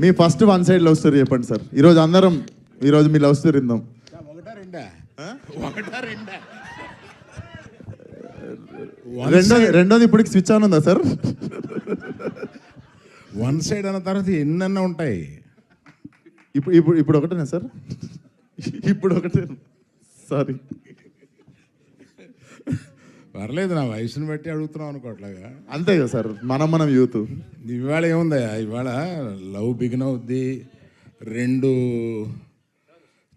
మీ first one side love story చెప్పండి sir. ఈరోజు మీ లవ్ స్టోరీ విందాం. రెండోది ఇప్పటికి స్విచ్ ఆన్ ఉందా సార్? వన్ సైడ్ అన్న తర్వాత ఎన్నన్నా ఉంటాయి. ఇప్పుడు ఒకటేనా సార్? ఇప్పుడు ఒకటే, సారీ. పర్లేదు, నా వయసుని బట్టి అడుగుతున్నాం అనుకోవట్లాగా. అంతే కదా సార్, మనం యూత్. ఇవాళ ఏముందా, ఇవాళ లవ్ బిగిన్ అవుద్ది. 2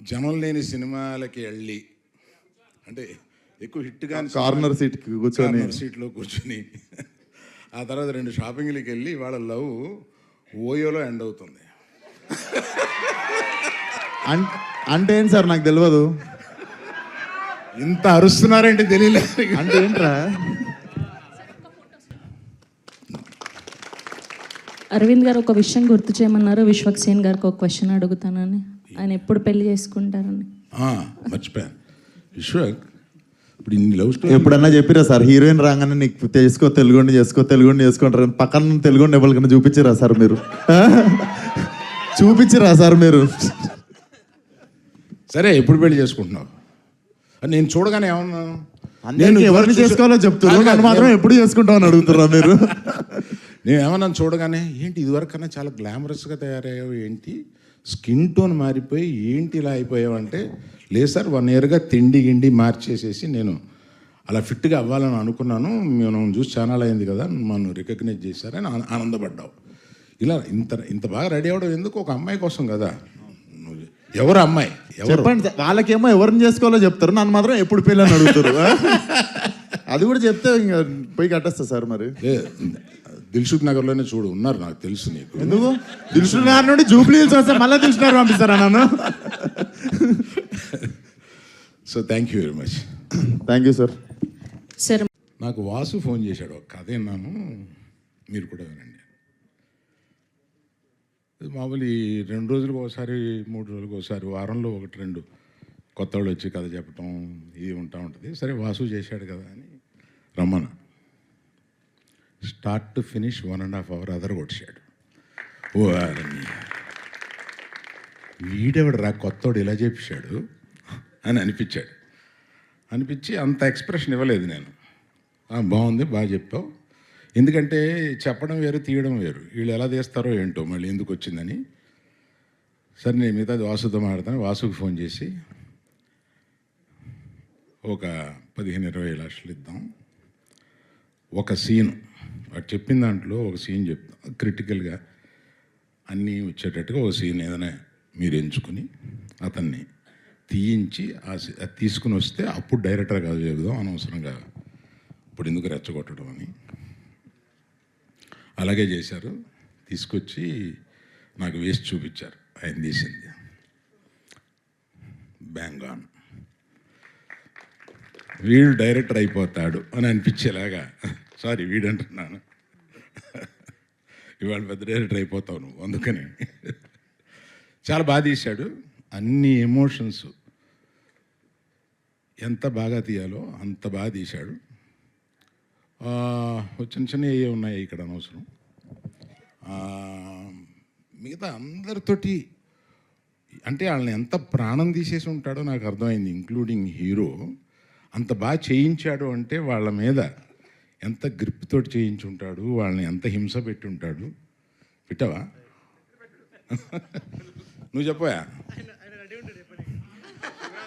జనం లేని సినిమాలకి వెళ్ళి, అంటే ఎక్కువ హిట్ కానీ కార్నర్ సీట్లో కూర్చొని ఆ తర్వాత 2 షాపింగ్లకి వెళ్ళి ఇవాళ లవ్ ఓయోలో ఎండ్ అవుతుంది. అంటే ఏంటి సార్, నాకు తెలియదు. ఇంత అరుస్తున్నారంటే తెలియలేదు. అంటే ఏంట్రా? అరవింద్ గారు ఒక విషయం గుర్తు చేయమన్నారు. విశ్వక్సేన్ గారికి ఒక క్వశ్చన్ అడుగుతానని. ఆయన ఎప్పుడు పెళ్లి చేసుకుంటారని మర్చిపోయాను. విశ్వక్, ఇప్పుడు ఇన్ని లవ్ స్టోరీ ఎప్పుడన్నా చెప్పిరా సార్, హీరోయిన్ రాగానే నీకు తెలుగుండి చేసుకుంటారు పక్కన తెలుగుండి ఎవరికైనా చూపించిరా సార్ మీరు? చూపించిరా సార్ మీరు? సరే, ఎప్పుడు పెళ్లి చేసుకుంటున్నావు? నేను చూడగానే ఏమన్నాను, నేను ఎవరిని చేసుకోవాలో చెప్తున్నాను, నన్ను మాత్రం ఎప్పుడు చేసుకుంటావు అని అడుగుతున్నా మీరు. నేను ఏమన్నాను చూడగానే, ఏంటి ఇదివరకన్నా చాలా గ్లామరస్గా తయారయ్యావు, ఏంటి స్కిన్ టోన్ మారిపోయి ఏంటి ఇలా అయిపోయావు అంటే, లేదు సార్ 1 ఇయర్గా తిండి గిండి మార్చేసేసి నేను అలా ఫిట్గా అవ్వాలని అనుకున్నాను, మనం చూసి ఛానల్ అయింది కదా, మనం రికగ్నైజ్ చేశారని ఆనందపడ్డావు. ఇలా ఇంత బాగా రెడీ అవ్వడం ఎందుకు? ఒక అమ్మాయి కోసం కదా. ఎవరు అమ్మాయి? చెప్పండి. వాళ్ళకేమో ఎవరిని చేసుకోవాలో చెప్తారు, నన్ను మాత్రం ఎప్పుడు పెళ్ళని అడుగుతారు. అది కూడా చెప్తే ఇంకా పోయి కట్టేస్తా సార్. మరి దిల్సుఖ్ నగర్లోనే చూడు ఉన్నారు, నాకు తెలుసు. నీకు ఎందుకు దిల్సుఖ్ నగర్ నుండి జూబ్లీ హిల్స్ వస్తే మళ్ళీ దిల్సుఖ్ నగర్ పంపిస్తారా నన్ను? So thank you very much. Thank you sir. Sir, నాకు వాసు ఫోన్ చేశాడు, ఒక కథ విన్నాను, మీరు కూడా వినండి. మామూలు 2 రోజులకు ఒకసారి 3 రోజులకు ఒకసారి వారంలో 1-2 కొత్త వాళ్ళు వచ్చి కథ చెప్పటం ఇది ఉంటుంది. సరే వాసు చేశాడు కదా అని రమ్మన్న. స్టార్ట్ టు ఫినిష్ 1.5 hour అదరగొట్టాడు. ఓ వీడెవడు రా కొత్తోడు ఇలా చెప్పాడు అని అనిపించి అంత ఎక్స్ప్రెషన్ ఇవ్వలేదు నేను. బాగుంది, బాగా చెప్పావు. ఎందుకంటే చెప్పడం వేరు, తీయడం వేరు. వీళ్ళు ఎలా తీస్తారో ఏంటో, మళ్ళీ ఎందుకు వచ్చిందని. సరే, నేను మిగతాది వాసుతో మాట్లాడతాను. వాసుకు ఫోన్ చేసి ఒక 15-20 లక్షలు ఇద్దాం, ఒక సీను వాడు చెప్పిన దాంట్లో ఒక సీన్ చెప్తాం, క్రిటికల్గా అన్నీ వచ్చేటట్టుగా ఒక సీన్ ఏదైనా మీరు ఎంచుకుని అతన్ని తీయించి అది తీసుకుని వస్తే అప్పుడు డైరెక్టర్ కాదు చెబుదాం, అనవసరంగా ఇప్పుడు ఎందుకు రెచ్చగొట్టడం అని. అలాగే చేశారు. తీసుకొచ్చి నాకు వేసి చూపించారు, ఆయన తీసింది. Bang on. వీడు డైరెక్టర్ అయిపోతాడు అని అనిపించేలాగా, సారీ వీడంటున్నాను, ఇవాళ పెద్ద డైరెక్టర్ అయిపోతావు నువ్వు, అందుకని. చాలా బాగా తీశాడు. అన్ని ఎమోషన్స్ ఎంత బాగా తీయాలో అంత బాగా తీశాడు. చిన్న ఏ ఉన్నాయి ఇక్కడ అనవసరం. మిగతా అందరితోటి అంటే వాళ్ళని ఎంత ప్రాణం తీసేసి ఉంటాడో నాకు అర్థమైంది, ఇంక్లూడింగ్ హీరో. అంత బాగా చేయించాడు అంటే వాళ్ళ మీద ఎంత గ్రిప్ తోటి చేయించి ఉంటాడు, వాళ్ళని ఎంత హింస పెట్టి ఉంటాడు. పెట్టవా? నువ్వు చెప్పవా?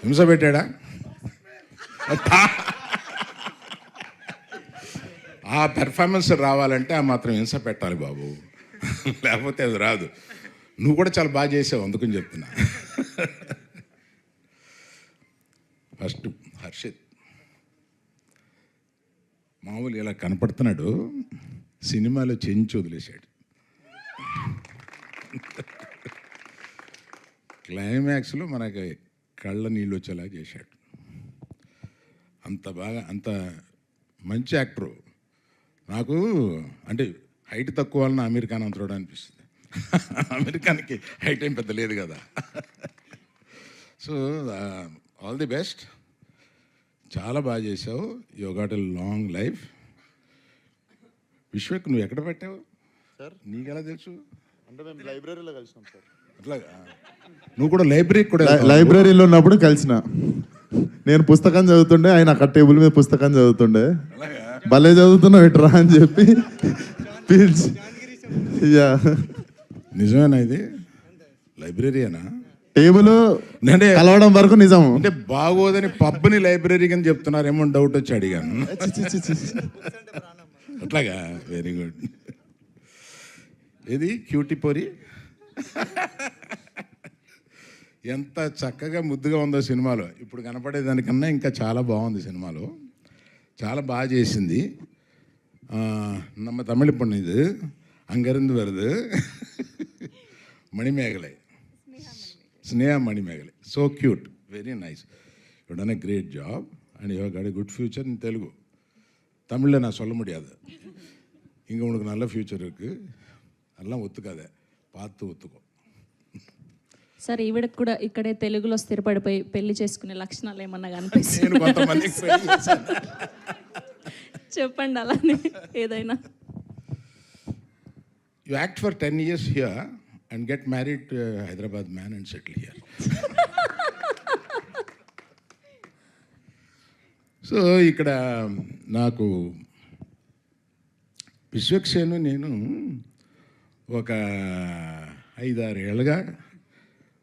హింస పెట్టాడా? ఆ పెర్ఫార్మెన్స్ రావాలంటే ఆ మాత్రం హింస పెట్టాలి బాబు, లేకపోతే అది రాదు. నువ్వు కూడా చాలా బాగా చేసావు, అందుకని చెప్తున్నా. ఫస్ట్ హర్షిత్ మామూలు ఇలా కనపడుతున్నాడు, సినిమాలో చెంచి వదిలేశాడు. క్లైమాక్స్లో మనకి కళ్ళ నీళ్ళు వచ్చేలా చేశాడు. అంత బాగా, అంత మంచి యాక్టరు. నాకు అంటే హైట్ తక్కువ వాళ్ళని అమీర్ ఖాన్ అంతడు అనిపిస్తుంది. అమీర్ ఖాన్కి హైట్ ఏం పెద్ద లేదు కదా. So all the best. చాలా బాగా చేసావు. You got a long life. Vishwak, నువ్వు ఎక్కడ పెట్టావు సార్? నీకు ఎలా తెలుసు? అంటే మేము లైబ్రరీలో కలిసినాం సార్. అట్లాగా నువ్వు కూడా లైబ్రరీకి కూడా వెళ్తావా? లైబ్రరీలో ఉన్నప్పుడు కలిసిన. నేను పుస్తకం చదువుతుండే, ఆయన అక్కడ టేబుల్ మీద పుస్తకం చదువుతుండే. భలే చదువుతున్నావు ఇట్రా అని చెప్పి పిలిచి, యా నిజమేనా ఇది? లైబ్రరీనా? టేబుల్ అంటే కలవడం వరకు నిజం. అంటే బాగోదని పబ్ని లైబ్రరీ అని చెప్తున్నారేమో డౌట్ వచ్చి అడిగాను. అట్లాగా, వెరీ గుడ్. ఇది క్యూటీ పొరి ఎంత చక్కగా ముద్దుగా ఉందో సినిమాలో. ఇప్పుడు కనపడేదానికన్నా ఇంకా చాలా బాగుంది సినిమాలో, చాలా బాగా చేసింది. நம்ம தமிழ் பொண்ணு இது, அங்கேருந்து வருது. Manimegalai, Sneha Manimegalai. So cute, very nice. You done a great job and you got a good future in Telugu. தமிழில் நான் சொல்ல முடியாது. இங்கே உனக்கு நல்ல ஃபியூச்சர் இருக்குது, அதெல்லாம் ஒத்துக்காத, பார்த்து ஒத்துக்கோ. సార్ ఈవిడకి కూడా ఇక్కడే తెలుగులో స్థిరపడిపోయి పెళ్లి చేసుకునే లక్షణాలు ఏమన్నా కనిపిస్తాయి? నేను కొంతమందికి try చేశాను. చెప్పండి అలానే ఏదైనా. You act for 10 years here and get married to a Hyderabad man and settle here. So ఇక్కడ నాకు విశ్వక్సేను నేను ఒక 5-6 ఏళ్ళుగా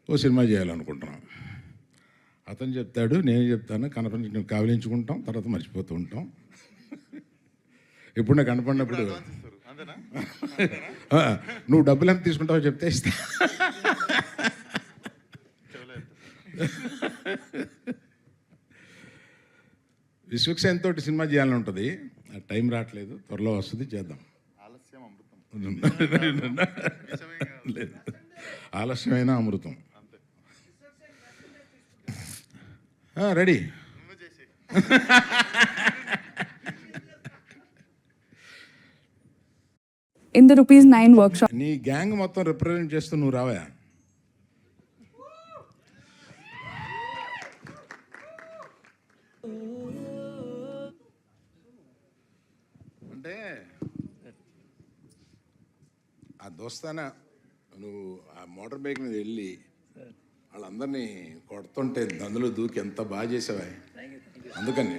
ఓ సినిమా చేయాలనుకుంటున్నాం. అతను చెప్తాడు, నేను చెప్తాను, కనపడి కావలించుకుంటాం, తర్వాత మర్చిపోతూ ఉంటాం. ఎప్పుడు నాకు కనపడినప్పుడు నువ్వు డబ్బులు ఎంత తీసుకుంటావో చెప్తే ఇస్తా. విశ్వక్సేన్ తోటి సినిమా చేయాలని ఉంటుంది, ఆ టైం రావట్లేదు, త్వరలో వస్తుంది, చేద్దాం. లేదు, ఆలస్యమైన అమృతం. రెడీ. In the ₹9 workshop, నీ గ్యాంగ్ మొత్తం రిప్రజెంట్ చేస్తూ నువ్వు రావా? అంటే ఆ దోస్తానా నువ్వు ఆ మోటార్ బైక్ మీద వెళ్ళి వాళ్ళందరినీ కొడుతుంటే అందులో దూకి ఎంత బాగా చేసావా, అందుకని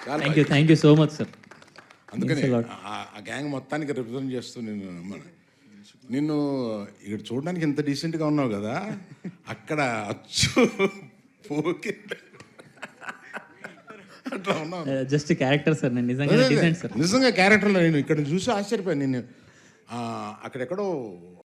చాలా thank you so much sir. అందుకని ఆ గ్యాంగ్ మొత్తానికి రిప్రజెంట్ చేస్తూ నిన్ను ఇక్కడ చూడడానికి ఇంత డీసెంట్గా ఉన్నావు కదా, అక్కడ అచ్చు పోకి అట్లా ఉన్నావు. జస్ట్ క్యారెక్టర్ సార్, నేను నిజంగా డీసెంట్ సార్. నిజంగా క్యారెక్టర్లో నేను ఇక్కడ చూసి ఆశ్చర్యపోయాను. నేను అక్కడెక్కడో